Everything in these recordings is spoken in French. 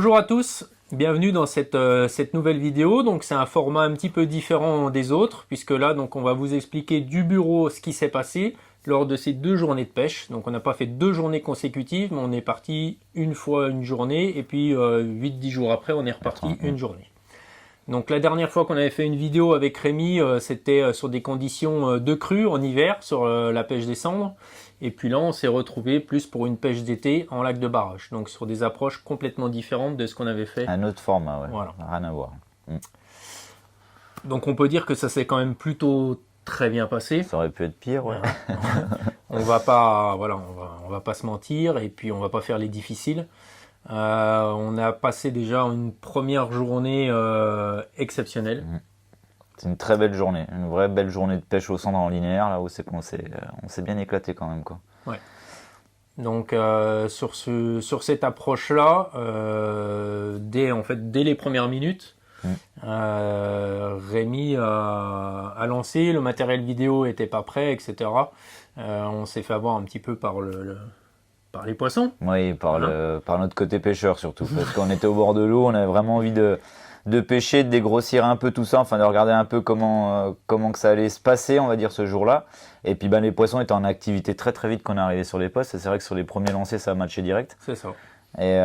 Bonjour à tous, bienvenue dans cette nouvelle vidéo. Donc c'est un format un petit peu différent des autres, puisque là donc on va vous expliquer du bureau ce qui s'est passé lors de ces 2 journées de pêche. Donc on n'a pas fait 2 journées consécutives, mais on est parti une fois une journée, et puis 8-10 jours après on est reparti une journée. Donc la dernière fois qu'on avait fait une vidéo avec Rémi, c'était sur des conditions de crue en hiver, sur la pêche des cendres. Et puis là, on s'est retrouvé plus pour une pêche d'été en lac de barrage. Donc sur des approches complètement différentes de ce qu'on avait fait. Un autre format, ouais. Voilà. Rien à voir. Donc on peut dire que ça s'est quand même plutôt très bien passé. Ça aurait pu être pire, ouais. On va pas se mentir, et puis on va pas faire les difficiles. On a passé déjà une première journée exceptionnelle. C'est une très belle journée, une vraie belle journée de pêche au cendre en linéaire, là où c'est qu'on s'est bien éclaté quand même, quoi. Ouais. Donc sur cette approche-là, dès les premières minutes, Rémi a lancé, le matériel vidéo était pas prêt, etc. On s'est fait avoir un petit peu par les poissons. Oui, par notre côté pêcheur surtout, parce qu'on était au bord de l'eau, on avait vraiment envie de pêcher, de dégrossir un peu tout ça, enfin de regarder un peu comment que ça allait se passer, on va dire, ce jour-là. Et puis les poissons étaient en activité très très vite quand on est arrivé sur les postes, et c'est vrai que sur les premiers lancers ça a matché direct. C'est ça. Et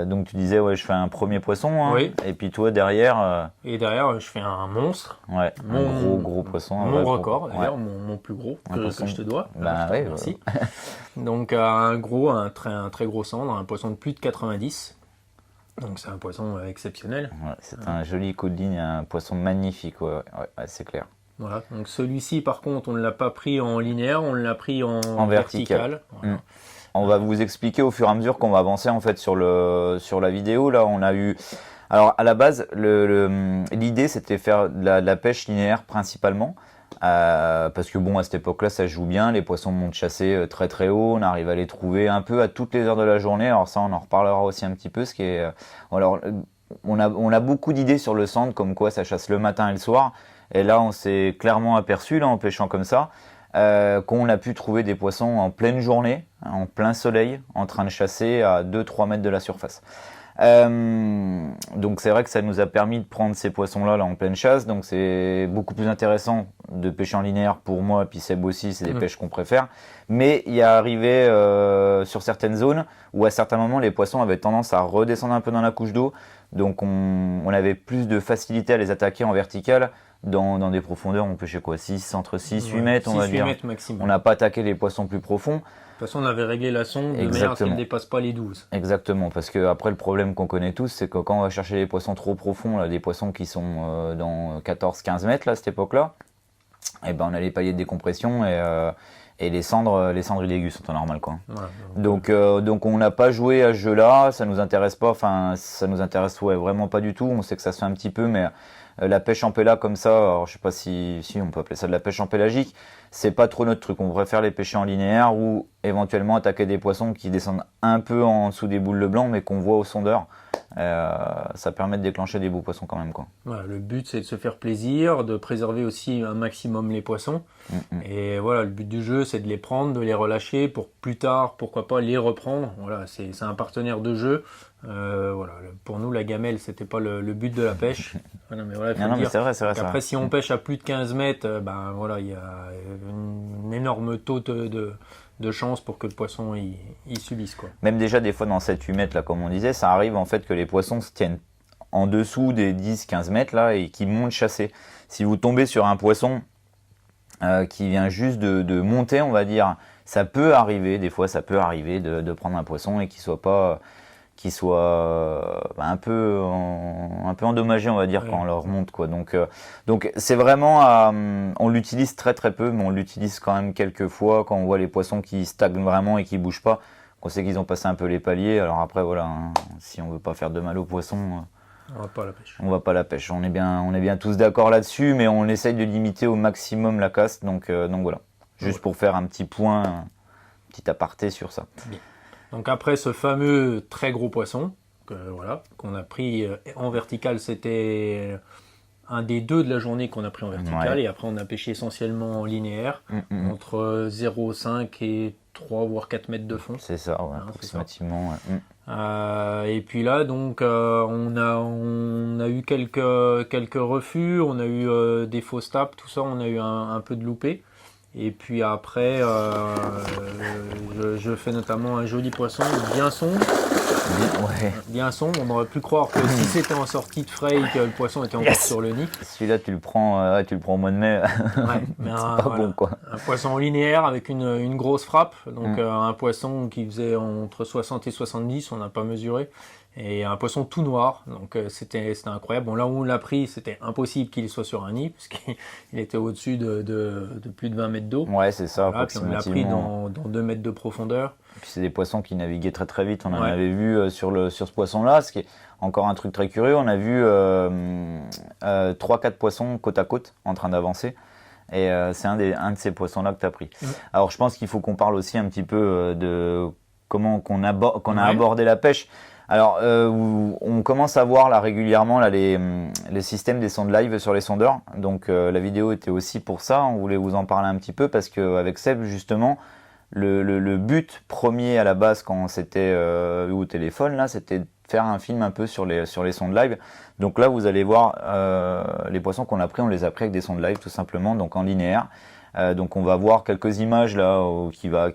donc tu disais, ouais, je fais un premier poisson, hein, oui. Et puis toi derrière... Et derrière je fais un monstre. Ouais, un gros poisson. Mon record, d'ailleurs, mon plus gros que je te dois. Oui, merci. Donc un très gros cendre, un poisson de plus de 90. Donc c'est un poisson exceptionnel. Ouais, c'est un joli coup de ligne, un poisson magnifique, ouais, c'est clair. Voilà, donc celui-ci par contre on ne l'a pas pris en linéaire, on l'a pris en vertical. Voilà. On va vous expliquer au fur et à mesure qu'on va avancer en fait sur la vidéo. Là on a eu... Alors à la base, l'idée c'était faire de la pêche linéaire principalement. Parce que bon, à cette époque-là, ça joue bien, les poissons montent chasser très très haut, on arrive à les trouver un peu à toutes les heures de la journée. Alors ça, on en reparlera aussi un petit peu. Alors, on a beaucoup d'idées sur le cendre, comme quoi ça chasse le matin et le soir. Et là, on s'est clairement aperçu, là, en pêchant comme ça, qu'on a pu trouver des poissons en pleine journée, en plein soleil, en train de chasser à 2-3 mètres de la surface. Donc c'est vrai que ça nous a permis de prendre ces poissons là en pleine chasse, donc c'est beaucoup plus intéressant de pêcher en linéaire pour moi, et puis Seb aussi, c'est des pêches qu'on préfère. Mais il y a arrivé sur certaines zones où à certains moments les poissons avaient tendance à redescendre un peu dans la couche d'eau, donc on avait plus de facilité à les attaquer en vertical dans des profondeurs. On pêchait quoi, entre 6 8 mètres, on va dire. 6-8 mètres maximum. On n'a pas attaqué les poissons plus profonds. De toute façon, on avait réglé la sonde de manière à ce qu'elle ne dépasse pas les 12. Exactement, parce que après le problème qu'on connaît tous, c'est que quand on va chercher des poissons trop profonds, là, des poissons qui sont dans 14-15 mètres là, à cette époque-là, et ben on a les paliers de décompression et les cendres illégusent en temps normal, quoi. Voilà, donc on n'a pas joué à ce jeu-là, ça nous intéresse pas, enfin ça nous intéresse vraiment pas du tout. On sait que ça se fait un petit peu, mais la pêche en péla comme ça, alors je sais pas si on peut appeler ça de la pêche en pélagique, c'est pas trop notre truc. On préfère les pêcher en linéaire ou éventuellement attaquer des poissons qui descendent un peu en dessous des boules de blanc, mais qu'on voit au sondeur. Ça permet de déclencher des beaux poissons quand même, quoi. Voilà, le but c'est de se faire plaisir, de préserver aussi un maximum les poissons. Et voilà, le but du jeu c'est de les prendre, de les relâcher pour plus tard, pourquoi pas les reprendre. Voilà, c'est un partenaire de jeu. Voilà, pour nous la gamelle c'était pas le but de la pêche. Non, mais c'est vrai. Après si on pêche à plus de 15 mètres, ben voilà, il y a un énorme taux de chance pour que le poisson il subisse, quoi. Même déjà des fois dans 7-8 mètres là, comme on disait, ça arrive en fait que les poissons se tiennent en dessous des 10-15 mètres là et qui montent chasser. Si vous tombez sur un poisson qui vient juste de monter, on va dire, ça peut arriver, des fois ça peut arriver de prendre un poisson et qu'il soit un peu endommagé, on va dire, quand on leur remonte, quoi. Donc c'est vraiment on l'utilise très très peu, mais on l'utilise quand même quelques fois quand on voit les poissons qui stagnent vraiment et qui bougent pas, qu'on sait qu'ils ont passé un peu les paliers. Alors après voilà, hein, si on veut pas faire de mal aux poissons, on va pas à la pêche. On va pas à la pêche. On est bien tous d'accord là-dessus, mais on essaye de limiter au maximum la casse. Donc voilà, juste pour faire un petit point, un petit aparté sur ça. Bien. Donc après ce fameux très gros poisson qu'on a pris en vertical, c'était un des 2 de la journée qu'on a pris en vertical, et après on a pêché essentiellement en linéaire, entre 0,5 et 3 voire 4 mètres de fond. C'est ça, ouais, approximativement. Ouais. Et puis là, donc, on a eu quelques refus, on a eu des fausses tapes, tout ça, on a eu un peu de loupé. Et puis après, je fais notamment un joli poisson bien sombre. Bien sombre, on aurait pu croire que si c'était en sortie de fray, que le poisson était encore sur le nid. Celui-là, tu le prends au mois de mai. Ouais, mais c'est pas bon, quoi. Un poisson linéaire avec une grosse frappe. Donc un poisson qui faisait entre 60 et 70, on n'a pas mesuré. Et un poisson tout noir, donc c'était incroyable. Bon, là où on l'a pris, c'était impossible qu'il soit sur un nid, puisqu'il était au-dessus de plus de 20 mètres d'eau. Ouais, c'est ça, voilà, puis on l'a pris dans 2 mètres de profondeur. Puis c'est des poissons qui naviguaient très très vite. On en avait vu sur ce poisson-là, ce qui est encore un truc très curieux. On a vu 3-4 poissons côte à côte en train d'avancer. Et c'est un de ces poissons-là que tu as pris. Alors je pense qu'il faut qu'on parle aussi un petit peu de comment qu'on a abordé la pêche. Alors, on commence à voir là régulièrement là, les systèmes des sondes live sur les sondeurs. Donc, la vidéo était aussi pour ça. On voulait vous en parler un petit peu parce qu'avec Seb, justement, le but premier à la base quand on s'était au téléphone, là, c'était de faire un film un peu sur les sondes live. Donc là, vous allez voir les poissons qu'on a pris, on les a pris avec des sondes live tout simplement, donc en linéaire. Donc, on va voir quelques images là qui va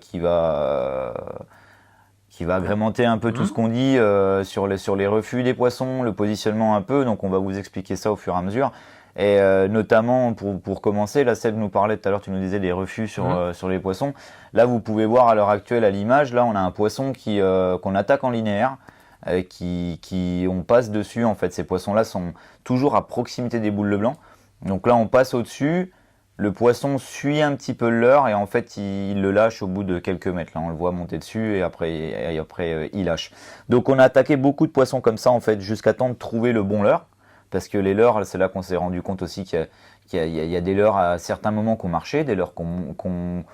agrémenter un peu tout ce qu'on dit sur les refus des poissons, le positionnement un peu, donc on va vous expliquer ça au fur et à mesure. Et notamment, pour commencer, là Seb nous parlait tout à l'heure, tu nous disais des refus sur les poissons. Là, vous pouvez voir à l'heure actuelle à l'image, là on a un poisson qu'on attaque en linéaire, on passe dessus en fait. Ces poissons-là sont toujours à proximité des boules de blanc. Donc là, on passe au-dessus. Le poisson suit un petit peu le leurre et en fait il le lâche au bout de quelques mètres. Là on le voit monter dessus et après il lâche. Donc on a attaqué beaucoup de poissons comme ça en fait jusqu'à temps de trouver le bon leurre. Parce que les leurres, c'est là qu'on s'est rendu compte aussi qu'il y a des leurres à certains moments qui ont marché, des leurres qui ont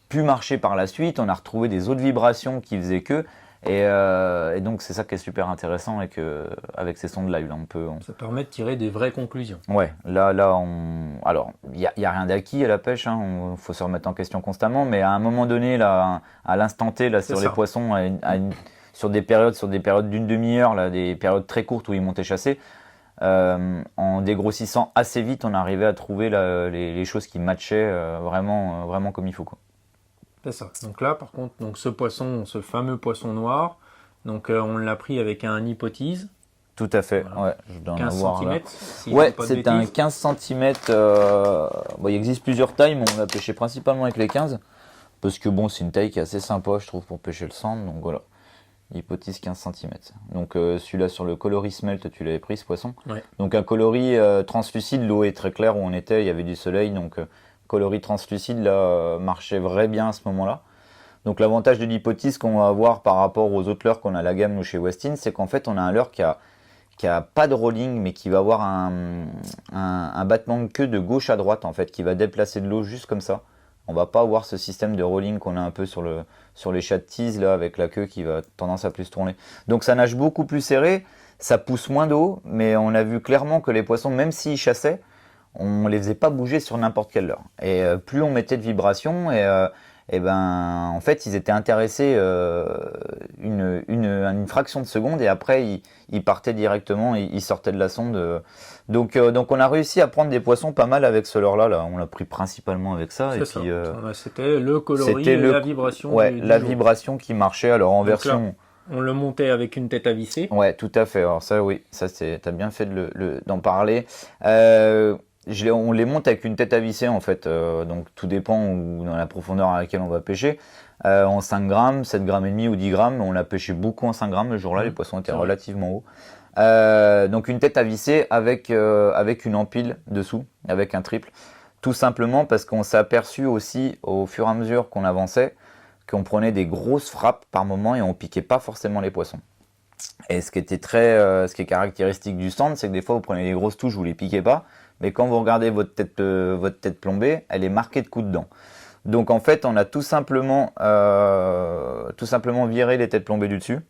pu marcher par la suite. On a retrouvé des autres vibrations qui faisaient que. Et donc c'est ça qui est super intéressant et que avec ces sondes live là ça permet de tirer des vraies conclusions. Ouais, alors il y a rien d'acquis à la pêche, hein, faut se remettre en question constamment, mais à un moment donné là, à l'instant T là sur les poissons, sur des périodes d'une demi-heure là, des périodes très courtes où ils montaient chasser, en dégrossissant assez vite, on arrivait à trouver les choses qui matchaient vraiment comme il faut, quoi. C'est ça. Donc là, par contre, donc ce fameux poisson noir, donc on l'a pris avec un hypothèse. Tout à fait. Voilà. Ouais, je dois 15 en avoir cm. Si ouais, c'est un 15 cm. Il existe plusieurs tailles, mais on l'a pêché principalement avec les 15. Parce que bon, c'est une taille qui est assez sympa, je trouve, pour pêcher le sand. Donc voilà. Hypothèse 15 cm. Donc celui-là sur le coloris smelt, tu l'avais pris ce poisson. Ouais. Donc un coloris translucide, l'eau est très claire où on était, il y avait du soleil. Donc coloris translucide là marchait vraiment bien à ce moment-là. Donc l'avantage de l'hypothèse qu'on va avoir par rapport aux autres leurres qu'on a à la gamme nous chez Westin, c'est qu'en fait on a un leurre qui a pas de rolling mais qui va avoir un battement de queue de gauche à droite en fait, qui va déplacer de l'eau juste comme ça. On va pas avoir ce système de rolling qu'on a un peu sur les chats de tease là avec la queue qui va tendance à plus tourner. Donc ça nage beaucoup plus serré, ça pousse moins d'eau, mais on a vu clairement que les poissons, même s'ils chassaient, on les faisait pas bouger sur n'importe quelle leurre. Et plus on mettait de vibrations et ben en fait ils étaient intéressés une fraction de seconde et après ils partaient directement, ils sortaient de la sonde. Donc on a réussi à prendre des poissons pas mal avec ce leurre là. On l'a pris principalement avec ça. Et puis c'était le coloris et la vibration. Ouais, la vibration qui marchait. Alors en version. Là, on le montait avec une tête à visser. Ouais, tout à fait. Alors ça oui, ça t'as bien fait d'en parler. On les monte avec une tête à visser en fait, donc tout dépend dans la profondeur à laquelle on va pêcher. En 5 grammes, 7 grammes et demi ou 10 grammes, on a pêché beaucoup en 5 grammes le jour-là, les poissons étaient relativement hauts. Donc une tête à visser avec une empile dessous, avec un triple, tout simplement parce qu'on s'est aperçu aussi au fur et à mesure qu'on avançait qu'on prenait des grosses frappes par moment et on piquait pas forcément les poissons. Et ce qui est caractéristique du stand, c'est que des fois vous prenez des grosses touches, vous les piquez pas. Mais quand vous regardez votre tête plombée, elle est marquée de coups de dents. Donc en fait, on a tout simplement viré les têtes plombées du dessus,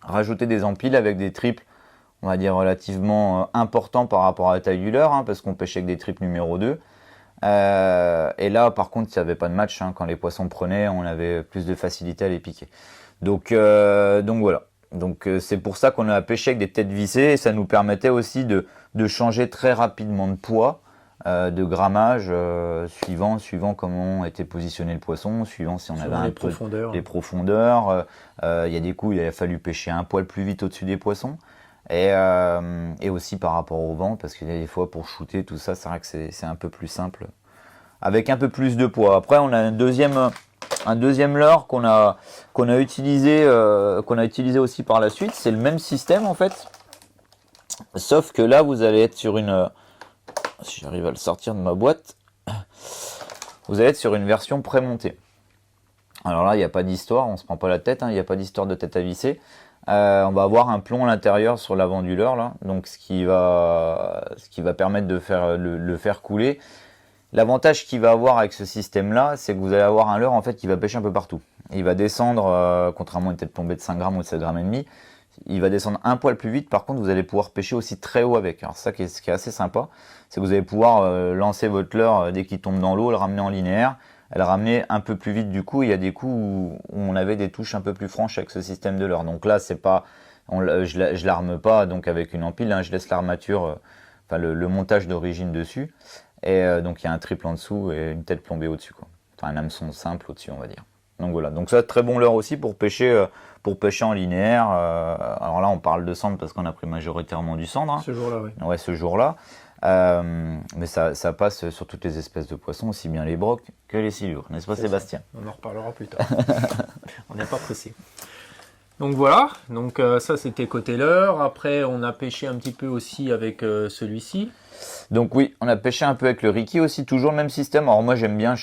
rajouté des empiles avec des triples, on va dire relativement importants par rapport à la taille du leurre, parce qu'on pêchait avec des triples numéro 2. Et là, par contre, il n'y avait pas de match. Hein. Quand les poissons prenaient, on avait plus de facilité à les piquer. Donc voilà. Donc c'est pour ça qu'on a pêché avec des têtes vissées. Et ça nous permettait aussi de changer très rapidement de poids, de grammage, suivant comment était positionné le poisson, suivant si on avait un peu les profondeurs. Il y a des coups, il a fallu pêcher un poil plus vite au-dessus des poissons. Et aussi par rapport au vent, parce qu'il y a des fois pour shooter, tout ça, c'est vrai que c'est un peu plus simple, avec un peu plus de poids. Après, on a un deuxième leurre qu'on a utilisé aussi par la suite. C'est le même système en fait, sauf que là, vous allez être sur une, si j'arrive à le sortir de ma boîte, vous allez être sur une version prémontée. Alors là, il n'y a pas d'histoire, on se prend pas la tête, hein, il n'y a pas d'histoire de tête à visser. On va avoir un plomb à l'intérieur sur l'avant du leurre là, donc ce qui va permettre de le faire couler. L'avantage qu'il va avoir avec ce système là, c'est que vous allez avoir un leurre en fait qui va pêcher un peu partout. Il va descendre, contrairement à une tête plombée de 5 grammes ou de 7 grammes et demi, il va descendre un poil plus vite. Par contre, vous allez pouvoir pêcher aussi très haut avec. Alors ça, ce qui est assez sympa, c'est que vous allez pouvoir lancer votre leurre dès qu'il tombe dans l'eau, le ramener en linéaire, le ramener un peu plus vite du coup. Il y a des coups où on avait des touches un peu plus franches avec ce système de leurre. Donc là, c'est pas, je l'arme pas donc avec une empile, hein, je laisse l'armature, le montage d'origine dessus. Et donc il y a un triple en dessous et une tête plombée au-dessus, quoi. Enfin un hameçon simple au-dessus, on va dire. Donc voilà, donc ça très bon leurre aussi pour pêcher en linéaire. Alors là on parle de cendre parce qu'on a pris majoritairement du cendre. Hein. Ce jour-là, oui. Ouais, ce jour-là. Mais ça passe sur toutes les espèces de poissons, aussi bien les brocs que les silures, n'est-ce pas Sébastien? On en reparlera plus tard. On n'est pas pressé. Donc voilà, donc ça c'était côté leurre. Après on a pêché un petit peu aussi avec celui-ci. Donc oui, on a pêché un peu avec le Riki aussi, toujours le même système. Alors moi j'aime bien, je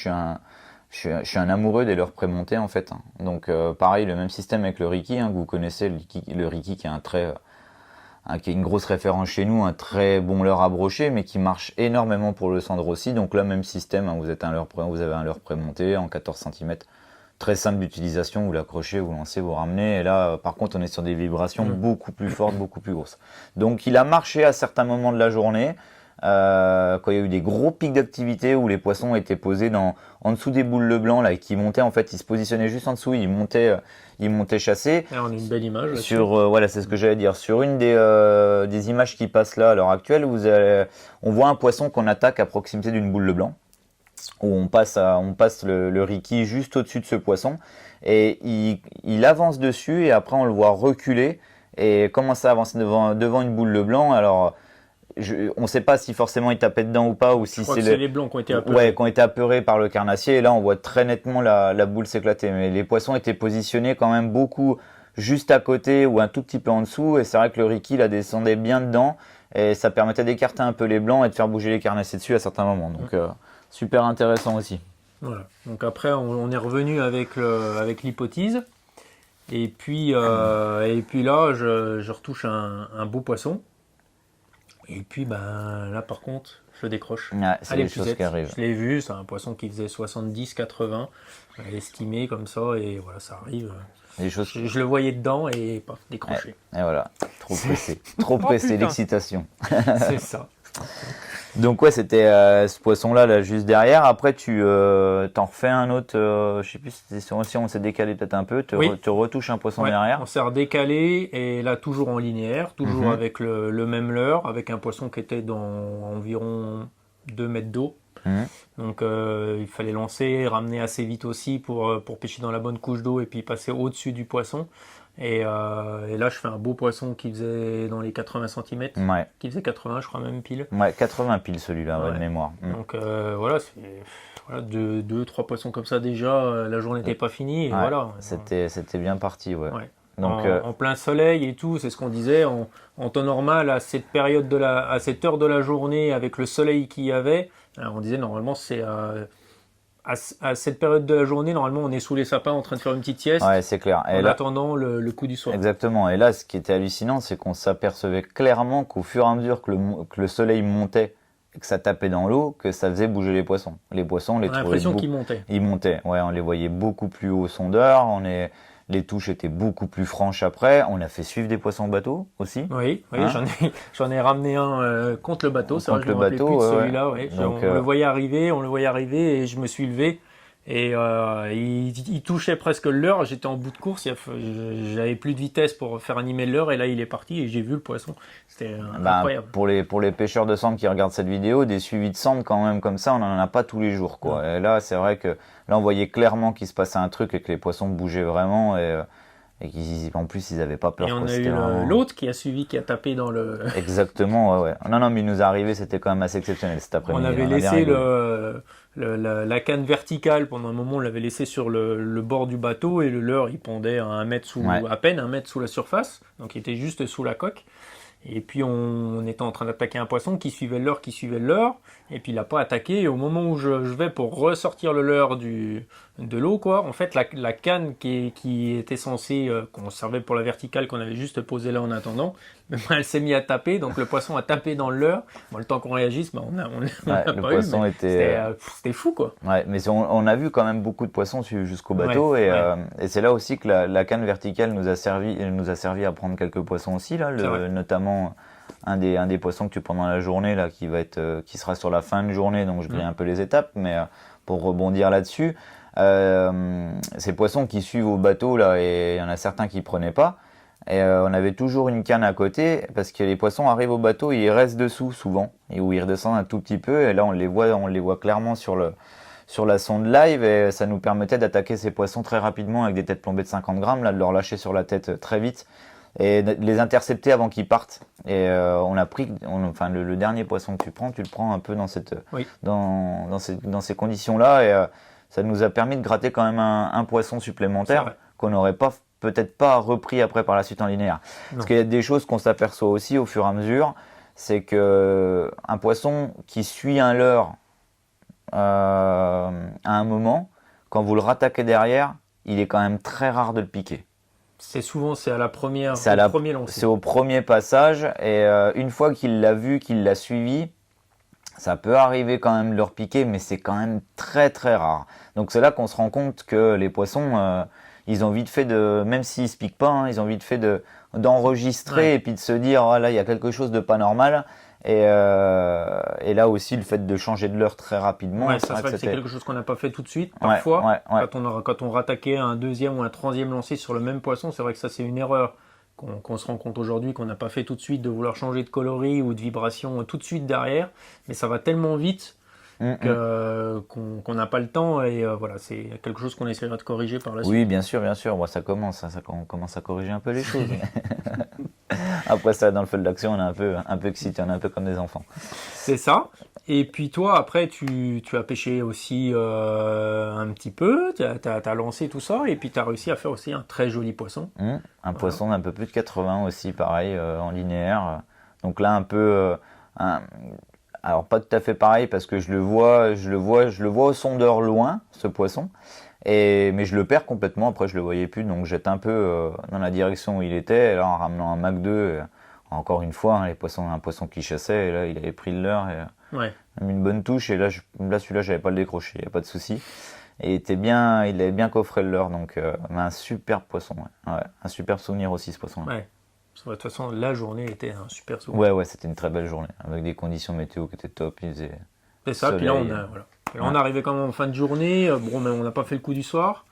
suis un amoureux des leurres prémontés en fait. Hein. Donc pareil, le même système avec le Riki, hein, que vous connaissez, le Riki qui est qui est une grosse référence chez nous, un très bon leurre à brocher, mais qui marche énormément pour le cendre aussi. Donc là, même système, hein, vous avez un leurre prémonté en 14 cm. Très simple d'utilisation, vous l'accrochez, vous lancez, vous ramenez. Et là, par contre, on est sur des vibrations beaucoup plus fortes, beaucoup plus grosses. Donc il a marché à certains moments de la journée. Quand il y a eu des gros pics d'activité où les poissons étaient posés en dessous des boules blancs là, et qui montaient, en fait, ils se positionnaient juste en dessous, ils montaient chasser. Et on a une belle image. Voilà, c'est ce que j'allais dire. Sur une des images qui passent là à l'heure actuelle, on voit un poisson qu'on attaque à proximité d'une boule blanc, où on passe le Riki juste au-dessus de ce poisson, et il avance dessus, et après on le voit reculer et commencer à avancer devant une boule blanc. Alors on ne sait pas si forcément il tapait dedans ou pas, ou si c'est les blancs qui ont été apeurés. Ouais, qui ont été apeurés par le carnassier. Et là, on voit très nettement la boule s'éclater. Mais les poissons étaient positionnés quand même beaucoup juste à côté ou un tout petit peu en dessous. Et c'est vrai que le Riki, la descendait bien dedans. Et ça permettait d'écarter un peu les blancs et de faire bouger les carnassiers dessus à certains moments. Donc, super intéressant aussi. Voilà. Donc après, on est revenu avec l'hypothèse. Et puis là, je retouche un beau poisson. Et puis là par contre, je le décroche. Ouais, c'est les choses qui arrivent. Je l'ai vu, c'est un poisson qui faisait 70-80, estimé comme ça, et voilà, ça arrive. Je le voyais dedans et pas décroché. Ouais, et voilà, trop pressé, trop pressé, l'excitation. C'est ça. Donc ouais, c'était ce poisson-là, là, juste derrière. Après, tu t'en refais un autre, je sais plus si on s'est décalé peut-être un peu, tu retouches un poisson derrière. On s'est redécalé, et là toujours en linéaire, toujours avec le même leurre, avec un poisson qui était dans environ 2 mètres d'eau. Donc il fallait lancer, ramener assez vite aussi pour pêcher dans la bonne couche d'eau et puis passer au-dessus du poisson. Et là, je fais un beau poisson qui faisait dans les 80 cm, qui faisait 80, je crois même pile. Ouais, 80 piles celui-là, de mémoire. Donc voilà, c'est 2-3 poissons comme ça déjà, la journée n'était pas finie. Et voilà. C'était bien parti, ouais. Donc, en plein soleil et tout, c'est ce qu'on disait, en temps normal, à cette heure de la journée, avec le soleil qu'il y avait, on disait normalement c'est à cette période de la journée, normalement on est sous les sapins en train de faire une petite sieste. Ouais, c'est clair. En attendant le coup du soir. Exactement. Et là, ce qui était hallucinant, c'est qu'on s'apercevait clairement qu'au fur et à mesure que le soleil montait et que ça tapait dans l'eau, que ça faisait bouger les poissons. Les poissons, on a l'impression qu'ils montaient. Ils montaient. Ouais, on les voyait beaucoup plus haut au sondeur. Les touches étaient beaucoup plus franches après. On a fait suivre des poissons au bateau aussi. Oui, Hein? j'en ai ramené un contre le bateau. C'est vrai que je Contre me le rappelais bateau, plus de ouais, celui-là. Ouais. Donc, On le voyait arriver et je me suis levé. Et il touchait presque le leurre. J'étais en bout de course. J'avais plus de vitesse pour faire animer le leurre. Et là, il est parti et j'ai vu le poisson. C'était incroyable. Pour les pêcheurs de sandre qui regardent cette vidéo, des suivis de sandre quand même comme ça, on n'en a pas tous les jours, quoi. Et là, c'est vrai que là, on voyait clairement qu'il se passait un truc et que les poissons bougeaient vraiment et qu'en plus, ils n'avaient pas peur. Et on Quoi. a eu vraiment... l'autre qui a suivi, qui a tapé dans le... Exactement, ouais. Non, mais il nous est arrivé, c'était quand même assez exceptionnel cet après-midi. On avait bien laissé rigolé. la canne verticale pendant un moment, on l'avait laissé sur le bord du bateau et le leurre il pendait à à peine 1 mètre sous la surface, donc il était juste sous la coque. Et puis on était en train d'attaquer un poisson qui suivait le leurre, et puis il n'a pas attaqué. Et au moment où je vais pour ressortir le leurre de l'eau, quoi, en fait la canne qui était censée, qu'on servait pour la verticale, qu'on avait juste posée là en attendant, elle s'est mise à taper, donc le poisson a tapé dans le leurre. Bon, le temps qu'on réagisse, on n'a Le pas poisson eu, était... c'était fou, quoi. Ouais, mais on a vu quand même beaucoup de poissons suivre jusqu'au bateau et c'est là aussi que la canne verticale nous a servi à prendre quelques poissons aussi là, notamment un des poissons que tu prends dans la journée là qui sera sur la fin de journée, donc je grille un peu les étapes, mais pour rebondir là-dessus, ces poissons qui suivent au bateau là, et il y en a certains qui prenaient pas. Et on avait toujours une canne à côté parce que les poissons arrivent au bateau et ils restent dessous souvent et où ils redescendent un tout petit peu et là on les voit clairement sur la sonde live et ça nous permettait d'attaquer ces poissons très rapidement avec des têtes plombées de 50 grammes, là, de leur lâcher sur la tête très vite et de les intercepter avant qu'ils partent. Et on a pris, le dernier poisson que tu le prends un peu dans ces conditions-là et ça nous a permis de gratter quand même un poisson supplémentaire qu'on n'aurait peut-être pas repris après par la suite en linéaire. Non. Parce qu'il y a des choses qu'on s'aperçoit aussi au fur et à mesure, c'est que un poisson qui suit un leurre à un moment, quand vous le rattaquez derrière, il est quand même très rare de le piquer. C'est à la première, premier lancer. C'est au premier passage et une fois qu'il l'a vu, qu'il l'a suivi, ça peut arriver quand même de le repiquer, mais c'est quand même très très rare. Donc c'est là qu'on se rend compte que les poissons... ils ont vite fait même s'ils se piquent pas, ils ont vite fait d'enregistrer et puis de se dire oh là il y a quelque chose de pas normal et là aussi le fait de changer de leurre très rapidement. Ouais, c'est vrai que c'est quelque chose qu'on n'a pas fait tout de suite. Parfois, quand on rattaquait un deuxième ou un troisième lancer sur le même poisson, c'est vrai que ça c'est une erreur qu'on se rend compte aujourd'hui qu'on n'a pas fait tout de suite de vouloir changer de coloris ou de vibration tout de suite derrière, mais ça va tellement vite. Qu'on n'a pas le temps et voilà, c'est quelque chose qu'on essaiera de corriger par la suite. Oui, bien sûr, bon, on commence à corriger un peu les choses. Après ça, dans le feu de l'action, on est un peu excité, on est un peu comme des enfants. C'est ça. Et puis toi, après, tu as pêché aussi un petit peu, tu as lancé tout ça, et puis tu as réussi à faire aussi un très joli poisson. Un poisson d'un peu plus de 80 aussi, pareil, en linéaire. Donc là, un peu... alors pas tout à fait pareil parce que je le vois au sondeur loin, ce poisson, mais je le perds complètement, après je le voyais plus, donc jette un peu dans la direction où il était, et là en ramenant un Mach 2, encore une fois, un poisson qui chassait, et là il avait pris le leurre, et mis une bonne touche, et là celui-là j'avais pas le décroché, il n'y a pas de souci. Et il avait bien coffré le leurre, donc un super poisson, un super souvenir aussi ce poisson-là. Ouais. De toute façon, la journée était un super souvenir. Ouais, c'était une très belle journée, avec des conditions météo qui étaient top. C'est ça, puis là, on est arrivé quand même en fin de journée. Bon, mais on n'a pas fait le coup du soir.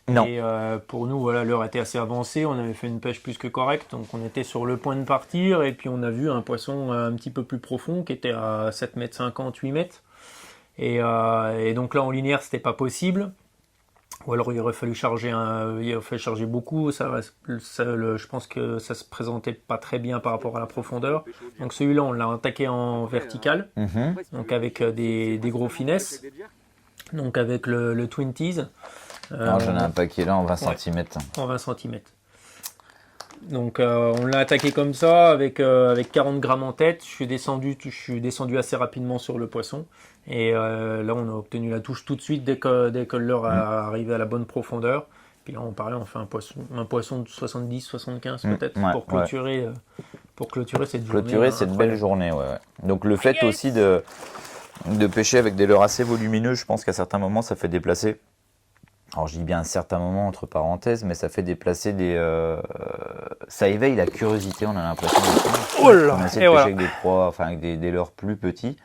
Non. Et pour nous, voilà, l'heure était assez avancée. On avait fait une pêche plus que correcte. Donc, on était sur le point de partir. Et puis, on a vu un poisson un petit peu plus profond qui était à 7,50 m, 8 mètres. Et donc là, en linéaire, c'était pas possible. Ou alors il aurait fallu charger beaucoup, je pense que ça se présentait pas très bien par rapport à la profondeur. Donc celui-là on l'a attaqué en vertical, donc avec des gros finesses, donc avec le Twinties. Alors j'en ai un paquet là en 20 cm. En 20 cm. Donc on l'a attaqué comme ça avec 40 grammes en tête. Je suis descendu assez rapidement sur le poisson et là on a obtenu la touche tout de suite dès que le leurre a arrivé à la bonne profondeur. Puis là on fait un poisson de 70-75 peut-être pour clôturer cette journée. Clôturer cette belle journée, ouais. Donc le fait aussi de pêcher avec des leurres assez volumineux, je pense qu'à certains moments ça fait déplacer alors je dis bien un certain moment entre parenthèses, mais ça fait déplacer ça éveille la curiosité, on a l'impression. Oh là, On essaie et de pêcher voilà. avec des proies, enfin avec des leurres plus petits.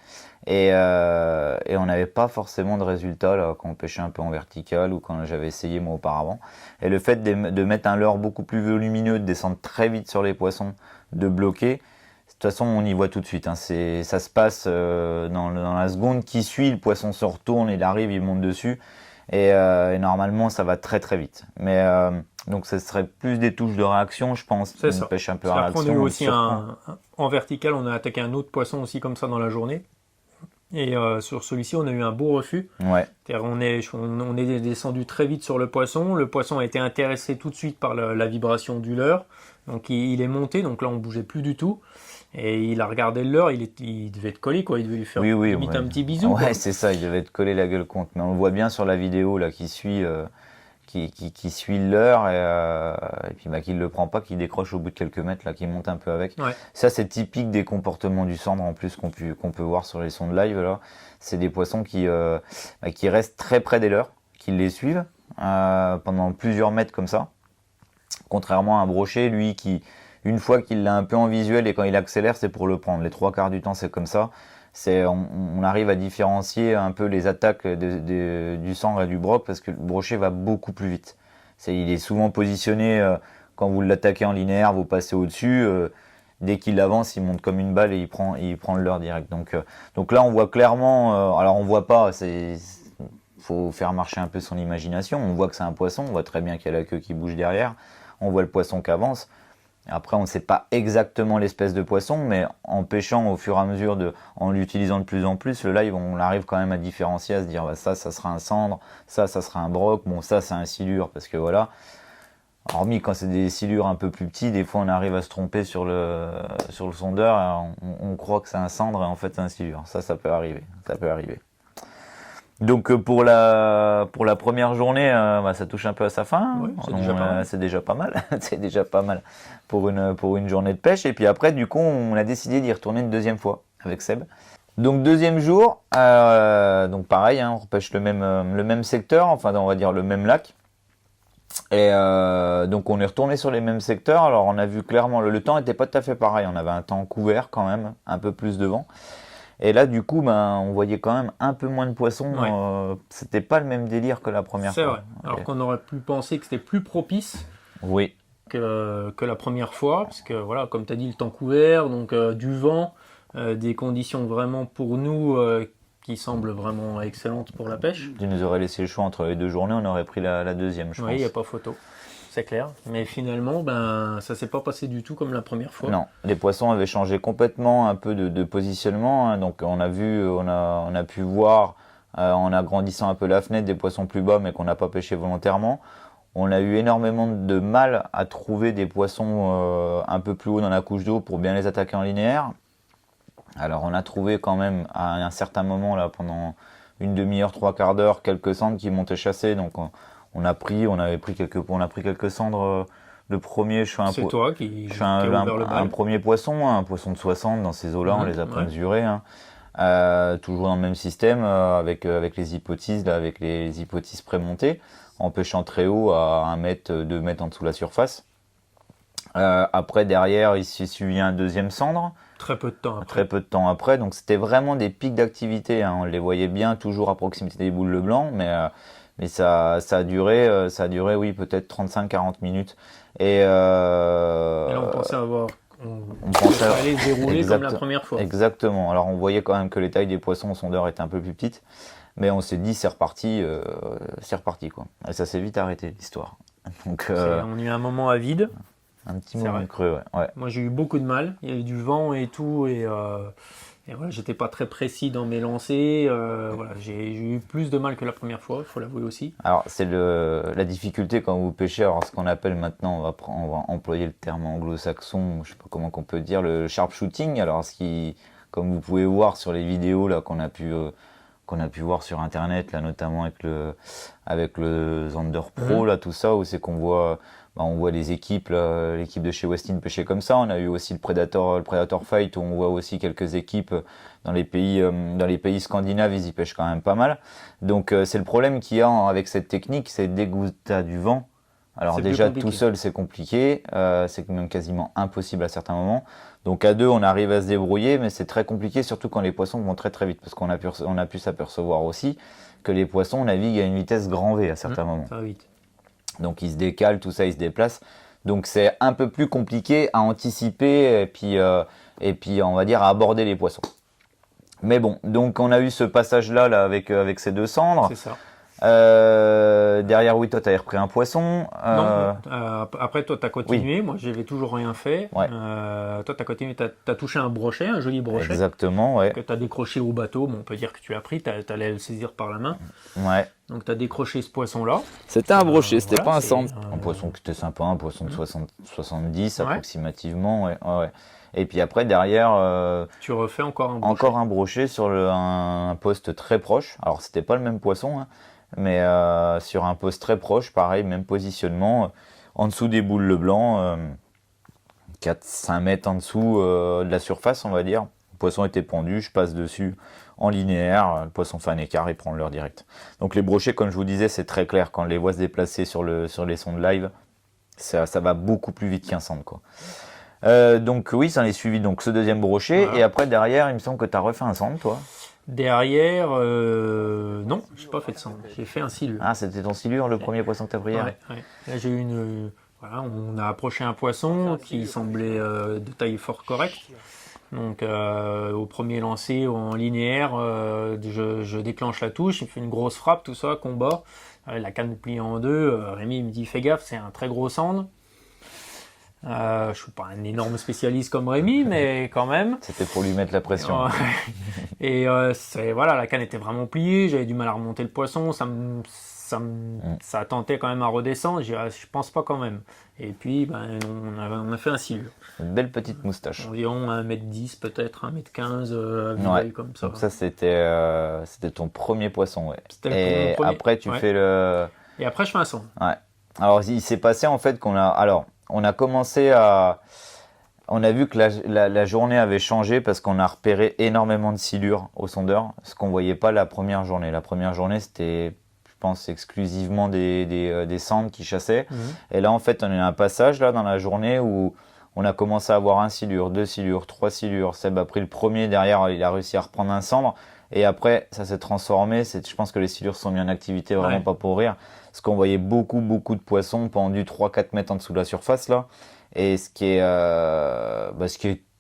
Et on n'avait pas forcément de résultats là, quand on pêchait un peu en vertical ou quand j'avais essayé moi auparavant. Et le fait de mettre un leurre beaucoup plus volumineux, de descendre très vite sur les poissons, de bloquer, de toute façon on y voit tout de suite. Hein. Ça se passe dans la seconde qui suit, le poisson se retourne, il arrive, il monte dessus. Et normalement ça va très très vite. Mais donc ce serait plus des touches de réaction, je pense. C'est Une ça. pêche un peu à Après, on a eu réaction. aussi en vertical, on a attaqué un autre poisson aussi comme ça dans la journée. Et sur celui-ci, on a eu un beau refus. Ouais. On est descendu très vite sur le poisson a été intéressé tout de suite par la vibration du leurre, donc il est monté, donc là on bougeait plus du tout, et il a regardé le leurre, il devait être collé, quoi, il devait lui faire limite un petit bisou. Ouais, c'est ça, il devait être collé la gueule contre, mais on le voit bien sur la vidéo là qui suit qui suit le leurre et puis qui ne le prend pas, qui décroche au bout de quelques mètres, là, qui monte un peu avec. Ouais. Ça, c'est typique des comportements du cendre en plus qu'on peut voir sur les sondes live. Là. C'est des poissons qui restent très près des leurres, qui les suivent pendant plusieurs mètres comme ça. Contrairement à un brochet, lui, une fois qu'il l'a un peu en visuel et quand il accélère, c'est pour le prendre. Les 3/4 du temps, c'est comme ça. On arrive à différencier un peu les attaques du sangre et du broc parce que le brochet va beaucoup plus vite. Il est souvent positionné, quand vous l'attaquez en linéaire, vous passez au-dessus. Dès qu'il avance, il monte comme une balle et il prend le leurre direct. Donc là, on voit clairement, alors on voit pas, faut faire marcher un peu son imagination. On voit que c'est un poisson, on voit très bien qu'il y a la queue qui bouge derrière. On voit le poisson qui avance. Après, on ne sait pas exactement l'espèce de poisson, mais en pêchant au fur et à mesure, en l'utilisant de plus en plus, le live, on arrive quand même à différencier, à se dire ça sera un cendre, ça sera un broc, bon, ça, c'est un silure, parce que voilà. Hormis quand c'est des silures un peu plus petits, des fois, on arrive à se tromper sur le sondeur, on croit que c'est un cendre, et en fait, c'est un silure. Ça peut arriver, Donc pour la première journée, ça touche un peu à sa fin. Ouais, c'est déjà pas mal. C'est déjà pas mal pour une journée de pêche. Et puis après, du coup, on a décidé d'y retourner une deuxième fois avec Seb. Donc deuxième jour, donc pareil, hein, on repêche le même secteur, enfin on va dire le même lac. Et donc on est retourné sur les mêmes secteurs. Alors on a vu clairement, le temps n'était pas tout à fait pareil. On avait un temps couvert quand même, un peu plus de vent. Et là, du coup, on voyait quand même un peu moins de poissons. Ouais. C'était pas le même délire que la première fois. C'est vrai. Alors qu'on aurait pu penser que c'était plus propice oui. que la première fois, parce que voilà, comme tu as dit, le temps couvert, donc du vent, des conditions vraiment pour nous qui semblent vraiment excellentes pour la pêche. Tu nous aurais laissé le choix entre les deux journées, on aurait pris la deuxième, je pense. Oui, il n'y a pas photo. C'est clair. Mais finalement, ça s'est pas passé du tout comme la première fois. Non, les poissons avaient changé complètement un peu de positionnement. Hein, donc on a pu voir en agrandissant un peu la fenêtre des poissons plus bas, mais qu'on n'a pas pêché volontairement. On a eu énormément de mal à trouver des poissons un peu plus haut dans la couche d'eau pour bien les attaquer en linéaire. Alors on a trouvé quand même à un certain moment là pendant une demi-heure, 3/4 d'heure, quelques cendres qui montaient chasser. Donc on a pris quelques cendres. Le premier, c'est toi qui a ouvert le bal. Un premier poisson, un poisson de 60 dans ces eaux-là, on les a pas mesurés. Hein. Toujours dans le même système, avec les hypothyses, là, avec les hypothyses prémontées, en pêchant très haut à 1 mètre, 2 mètres en dessous de la surface. Après, derrière, il s'est suivi un deuxième cendre. Très peu de temps après. Donc c'était vraiment des pics d'activité. Hein. On les voyait bien, toujours à proximité des boules le blanc, mais ça a duré, oui, peut-être 35-40 minutes. Et là, on pensait aller se dérouler comme la première fois. Exactement. Alors on voyait quand même que les tailles des poissons au sondeur étaient un peu plus petites, mais on s'est dit c'est reparti quoi. Et ça s'est vite arrêté l'histoire. Donc on a eu un moment à vide. Un petit moment creux, ouais. Moi j'ai eu beaucoup de mal. Il y avait du vent et tout, et voilà, j'étais pas très précis dans mes lancers. Voilà, j'ai eu plus de mal que la première fois, il faut l'avouer aussi. Alors c'est la difficulté quand vous pêchez, alors ce qu'on appelle maintenant, on va employer le terme anglo-saxon, je sais pas comment qu'on peut dire, le sharpshooting. Alors comme vous pouvez voir sur les vidéos là qu'on qu'on a pu voir sur internet, là, notamment avec le Zander Pro, là, tout ça, où c'est qu'on voit, on voit les équipes, l'équipe de chez Westin pêcher comme ça. On a eu aussi le Predator Fight, où on voit aussi quelques équipes dans les pays scandinaves, ils y pêchent quand même pas mal. Donc c'est le problème qu'il y a avec cette technique, c'est dès que tu as du vent. Alors déjà tout seul c'est compliqué, c'est même quasiment impossible à certains moments. Donc à deux on arrive à se débrouiller, mais c'est très compliqué, surtout quand les poissons vont très très vite, parce qu'on a pu s'apercevoir aussi que les poissons naviguent à une vitesse grand V à certains moments. Ça va vite. Donc ils se décalent, tout ça, ils se déplacent. Donc c'est un peu plus compliqué à anticiper et puis on va dire à aborder les poissons. Mais bon, donc on a eu ce passage-là là, avec ces deux cendres. C'est ça. Derrière, oui, toi, tu as repris un poisson. Non, après, toi, tu as continué. Oui. Moi, j'avais toujours rien fait. Ouais. Toi, tu as continué. Tu as touché un brochet, un joli brochet. Exactement, ouais. Que tu as décroché au bateau. Bon, on peut dire que tu l'as pris. Tu allais le saisir par la main. Ouais. Donc, tu as décroché ce poisson-là. C'était un brochet, c'était voilà, pas un cendre. un Un poisson qui était sympa, un poisson de 70 Ouais. approximativement. Ouais. Et puis après, derrière, tu refais encore un brochet. Encore un brochet sur un poste très proche. Alors, c'était pas le même poisson, hein, mais sur un poste très proche, pareil, même positionnement, en dessous des boules Leblanc, 4-5 mètres en dessous de la surface, on va dire. Le poisson était pendu, je passe dessus en linéaire, le poisson fait un écart, il prend le leurre direct. Donc les brochets, comme je vous disais, c'est très clair. Quand on les voit se déplacer sur les sondes live, ça va beaucoup plus vite qu'un sonde, quoi. Donc oui, ça en est suivi donc ce deuxième brochet, Voilà. et après derrière, il me semble que tu as refait un sonde, toi. Derrière, non, j'ai pas fait de cendre. J'ai fait un silure. Ah, c'était ton silure, le premier poisson que tu as pris hier. Ouais. Là, j'ai eu voilà, on a approché un poisson qui semblait de taille fort correcte. Donc, au premier lancer en linéaire, je déclenche la touche, il me fait une grosse frappe, tout ça, combat. La canne pliée en deux. Rémi me dit fais gaffe, c'est un très gros sandre. Je ne suis pas un énorme spécialiste comme Rémi, mais quand même. C'était pour lui mettre la pression. Et voilà, la canne était vraiment pliée, j'avais du mal à remonter le poisson, ça tentait quand même à redescendre, je pense pas quand même. Et puis on a fait un silure. Une belle petite moustache. Environ 1m10 peut-être, 1m15, comme ça. Donc ça c'était ton premier poisson, ouais. Et après tu fais le... Et après je fais un son. Ouais. Alors il s'est passé en fait qu'on a commencé à... On a vu que la journée avait changé parce qu'on a repéré énormément de silures au sondeur, ce qu'on ne voyait pas la première journée. La première journée, c'était, je pense, exclusivement des sandres qui chassaient. Et là, en fait, on a eu un passage là, dans la journée où on a commencé à avoir un silure, 2 silures, 3 silures. Seb a pris le premier, derrière, il a réussi à reprendre un cendre. Et après, ça s'est transformé. Je pense que les silures sont mis en activité, vraiment pas pour rire. Parce qu'on voyait beaucoup de poissons pendus 3-4 mètres en dessous de la surface là. Et ce qui est,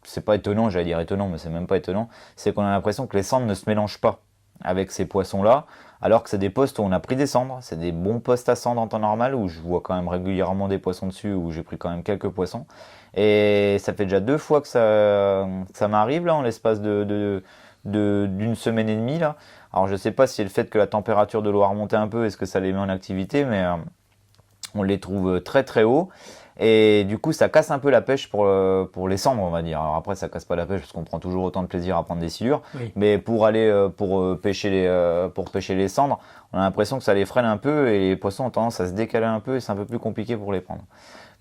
c'est pas étonnant, j'allais dire étonnant, mais c'est même pas étonnant, c'est qu'on a l'impression que les cendres ne se mélangent pas avec ces poissons-là, alors que c'est des postes où on a pris des cendres, c'est des bons postes à cendres en temps normal, où je vois quand même régulièrement des poissons dessus, où j'ai pris quand même quelques poissons. Et ça fait déjà 2 fois que ça m'arrive là, en l'espace d'une semaine et demie là. Alors je sais pas si c'est le fait que la température de l'eau a remonté un peu, est-ce que ça les met en activité, mais on les trouve très très hauts. Et du coup, ça casse un peu la pêche pour les cendres, on va dire. Alors après, ça casse pas la pêche parce qu'on prend toujours autant de plaisir à prendre des silures. Oui. Mais pour pêcher les cendres, on a l'impression que ça les freine un peu et les poissons ont tendance à se décaler un peu et c'est un peu plus compliqué pour les prendre.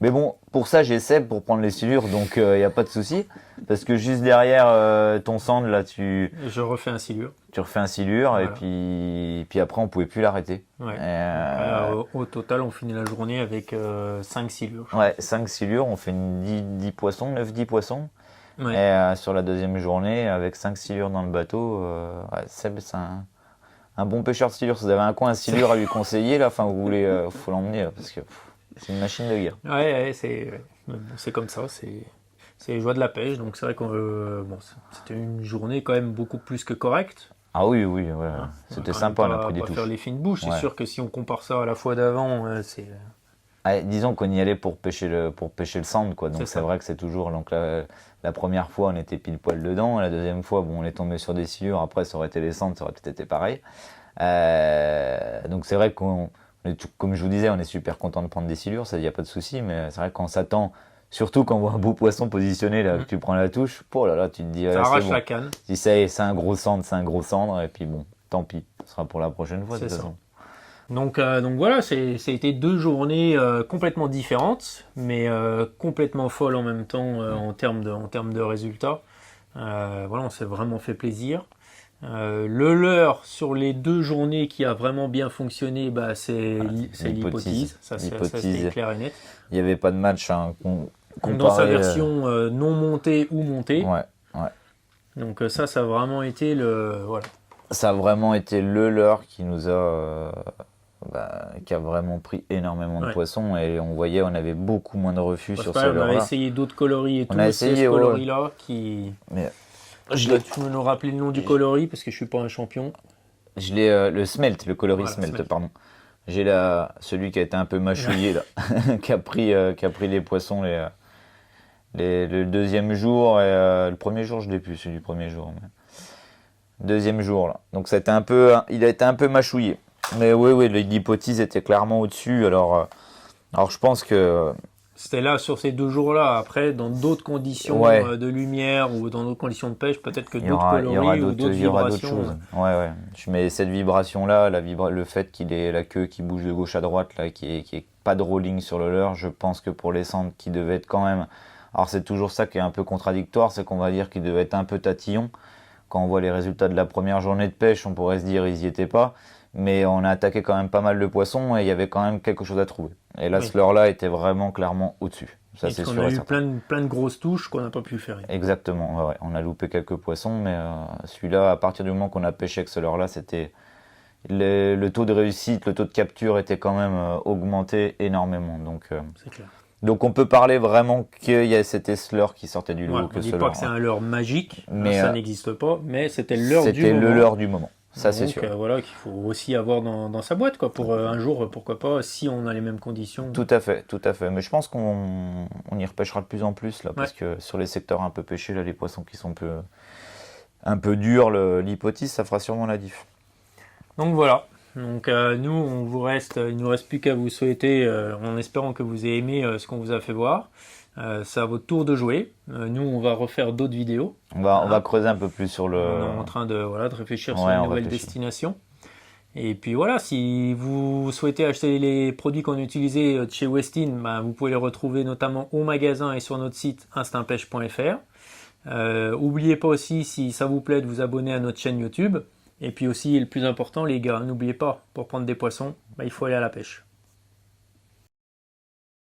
Mais bon, pour ça, j'essaie pour prendre les silures, donc il n'y a pas de souci. Parce que juste derrière ton cendre, là, je refais un silure. Tu refais un silure, voilà. Et puis après, on pouvait plus l'arrêter. Ouais. Au total, on finit la journée avec 5 silures. Ouais, 5 silures, on fait 10 poissons, 9-10 poissons. Ouais. Et sur la deuxième journée, avec 5 silures dans le bateau, Seb, c'est un bon pêcheur de silures. Si vous avez un coin à silures à lui conseiller, là, enfin, vous voulez, faut l'emmener, là, parce que c'est une machine de guerre. Ouais, c'est comme ça, c'est les joies de la pêche. Donc c'est vrai que c'était une journée quand même beaucoup plus que correcte. Ah oui, ouais. C'était sympa, on a pris des touches. Faire les fines bouches, c'est sûr que si on compare ça à la fois d'avant, c'est... disons qu'on y allait pour pêcher le sandre, quoi. Donc c'est vrai que c'est toujours... Donc la première fois, on était pile poil dedans. La deuxième fois, on est tombé sur des silures. Après, ça aurait été les cendres, ça aurait peut-être été pareil. Donc c'est vrai qu'on... Comme je vous disais, on est super content de prendre des silures, ça, il n'y a pas de souci. Mais c'est vrai qu'on s'attend... Surtout quand on voit un beau poisson positionné, là, que tu prends la touche, oh là là, tu te dis... Ça arrache la canne. Si c'est un gros cendre, et puis bon, tant pis, ce sera pour la prochaine fois de toute C'est ça. façon. Donc voilà, ça a été 2 journées complètement différentes, mais complètement folles en même temps en termes de résultats. Voilà, on s'est vraiment fait plaisir. Le leurre sur les 2 journées qui a vraiment bien fonctionné, bah, c'est l'hypothèse. Ça, c'était clair et net. Il n'y avait pas de match hein, Dans sa version non montée ou montée. Ouais. Donc ça a vraiment été voilà. Ça a vraiment été le leurre qui nous a... qui a vraiment pris énormément de poissons et on voyait on avait beaucoup moins de refus sur ce leurre-là. On a essayé d'autres coloris et tout. On a essayé ce coloris-là qui... Mais tu peux nous rappeler le nom du coloris parce que je suis pas un champion. Je l'ai le smelt, le coloris Voilà, smelt, pardon. J'ai là celui qui a été un peu mâchouillé là, qui a pris les poissons le deuxième jour et le premier jour je l'ai plus, celui du premier jour. Mais... Deuxième jour là. Donc il a été un peu mâchouillé. Mais oui, l'hypothèse était clairement au-dessus. Alors je pense que... C'était là sur ces 2 jours-là. Après, dans d'autres conditions de lumière ou dans d'autres conditions de pêche, peut-être que d'autres coloris ou d'autres vibrations. Ouais. Mais cette vibration-là, le fait qu'il ait la queue qui bouge de gauche à droite, là, qui est pas de rolling sur le leurre, je pense que pour les centres qui devaient être quand même... Alors c'est toujours ça qui est un peu contradictoire, c'est qu'on va dire qu'il devait être un peu tatillon. Quand on voit les résultats de la première journée de pêche, on pourrait se dire ils y étaient pas. Mais on a attaqué quand même pas mal de poissons et il y avait quand même quelque chose à trouver. Et là, ce leurre-là était vraiment clairement au-dessus. Ça, c'est sûr. On a eu plein de grosses touches qu'on n'a pas pu faire. Exactement, ouais. On a loupé quelques poissons, mais celui-là, à partir du moment qu'on a pêché avec ce leurre-là, c'était le taux de réussite, le taux de capture était quand même augmenté énormément. Donc, c'est clair. Donc on peut parler vraiment que c'était ce leurre qui sortait du lot. On ne dit pas que c'est un leurre magique, mais ça n'existe pas, mais c'était le leurre du moment. C'était le leurre du moment. Ça, c'est sûr. Voilà, qu'il faut aussi avoir dans sa boîte, quoi, pour un jour, pourquoi pas, si on a les mêmes conditions. Tout à fait. Mais je pense qu'on y repêchera de plus en plus, là, parce que sur les secteurs un peu pêchés, là, les poissons qui sont un peu durs, l'hypothèse, ça fera sûrement la diff. Donc voilà. Donc nous, il nous reste plus qu'à vous souhaiter, en espérant que vous ayez aimé ce qu'on vous a fait voir. C'est à votre tour de jouer. Nous, on va refaire d'autres vidéos. On va creuser un peu plus sur le... On est en train de réfléchir sur une nouvelle destination. Et puis voilà, si vous souhaitez acheter les produits qu'on a utilisés chez Westin, vous pouvez les retrouver notamment au magasin et sur notre site instinctpêche.fr. N'oubliez pas aussi, si ça vous plaît, de vous abonner à notre chaîne YouTube. Et puis aussi, le plus important, les gars, n'oubliez pas, pour prendre des poissons, il faut aller à la pêche.